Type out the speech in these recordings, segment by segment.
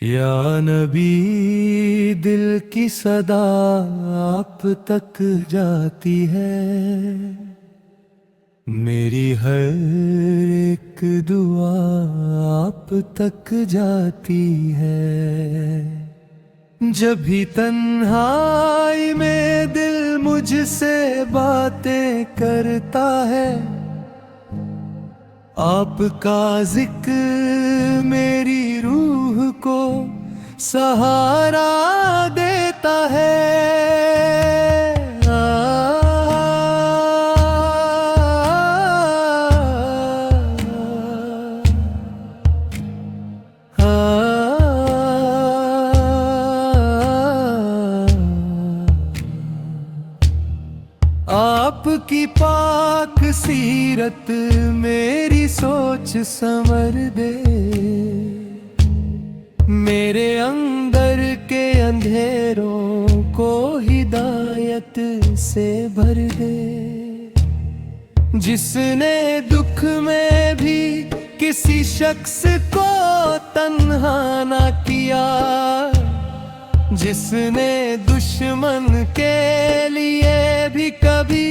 या नबी, दिल की सदा आप तक जाती है। मेरी हर एक दुआ आप तक जाती है। जब भी तन्हाई में दिल मुझसे बातें करता है, आपका जिक्र मेरी रूह को सहारा देता है। आपकी पाक सीरत मेरी सोच संवर दे, मेरे अंदर के अंधेरों को हिदायत से भर दे। जिसने दुख में भी किसी शख्स को तन्हा ना किया, जिसने दुश्मन के लिए भी कभी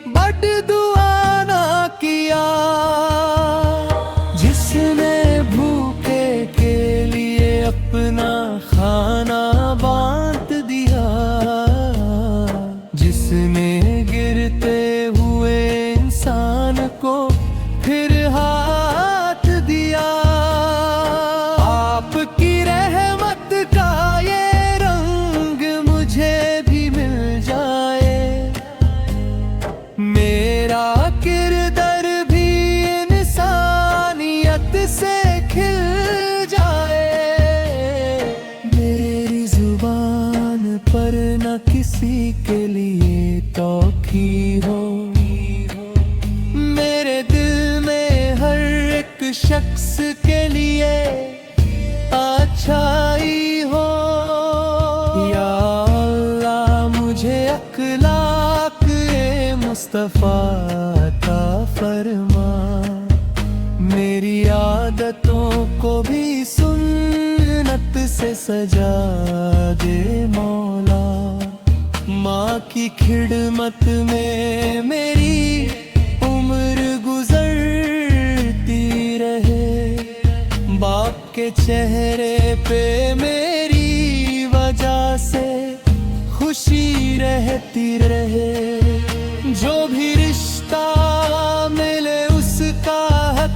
बद्दुआ ना किया, जिसने भूखे के लिए अपना खाना बांट दिया, जिसने गिरते हुए इंसान को फिर हाथ दिया। आपकी रहमत का ये रंग मुझे भी मिल जाए, मेरा किरदार भी इंसानियत से खिल जाए। मेरी जुबान पर न किसी के लिए तौखी हो, मेरे दिल में हर एक शख्स के लिए अच्छाई हो। या अल्लाह, मुझे अखलाक मुस्तफा अता फरमा, मेरी आदतों को भी सुन्नत से सजा दे मौला। माँ की खिदमत में मेरी उम्र गुजरती रहे, बाप के चेहरे पे मेरी वजह से खुशी रहती रहे। जो भी रिश्ता मिले उसका हक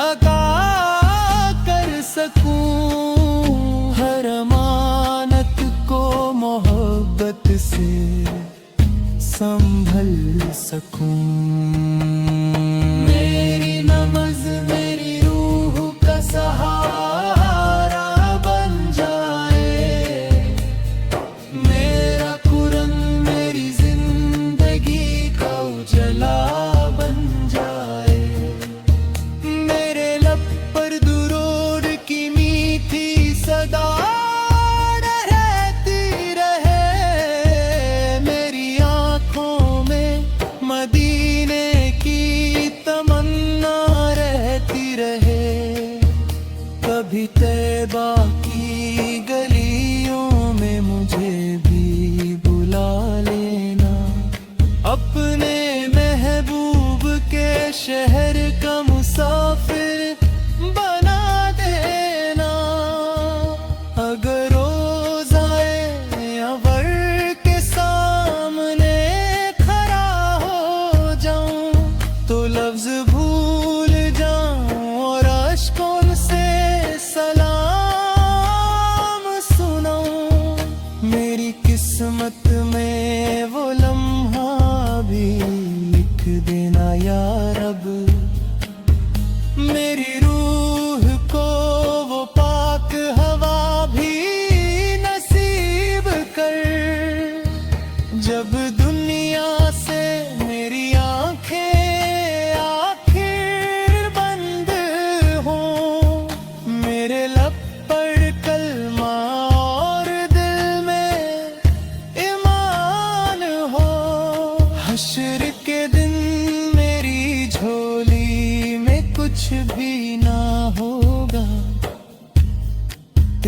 अदा कर सकूं, हर अमानत को मोहब्बत से संभल सकूं। मेरी नमाज़ मेरी रूह का सहारा बन जाए, मेरा कुरान मेरी जिंदगी का उजाला बन जाए, मेरे लब पर दुरूद की मीठी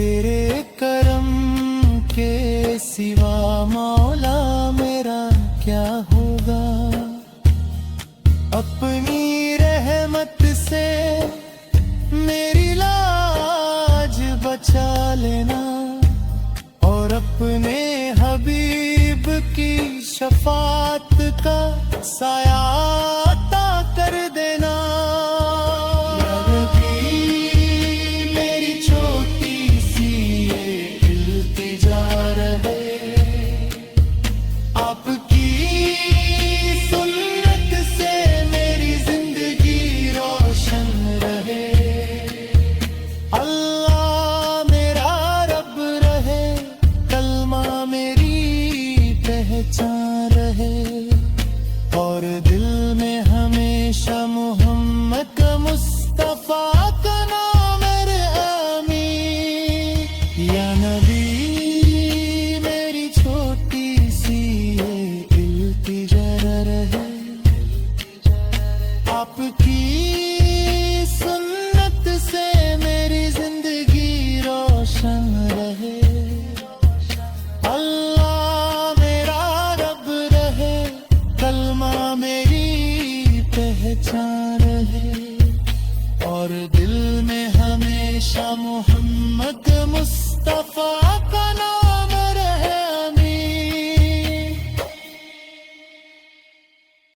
तेरे करम के सिवा मौला मेरा क्या होगा। अपनी रहमत से मेरी लाज बचा लेना और अपने हबीब की शफात का साया अता कर देना। या नबी, मेरी छोटी सी ये इल्तिजा रहे, आपकी सुन्नत से मेरी जिंदगी रोशन रहे। अल्लाह मेरा रब रहे, कलमा मेरी पहचान रहे और दिल में हमेशा मोहम्मद का मुस्तफा का नाम है आमीन। या नबी, मेरी छोटी सी ये इल्तिजा रहे, आपकी सुन्नत से मेरी जिंदगी रोशन रहे। अल्लाह मेरा रब रहे, कलमा मेरी पहचान रहे और दिल में हमेशा मोहम्मद मुस्तफा का नाम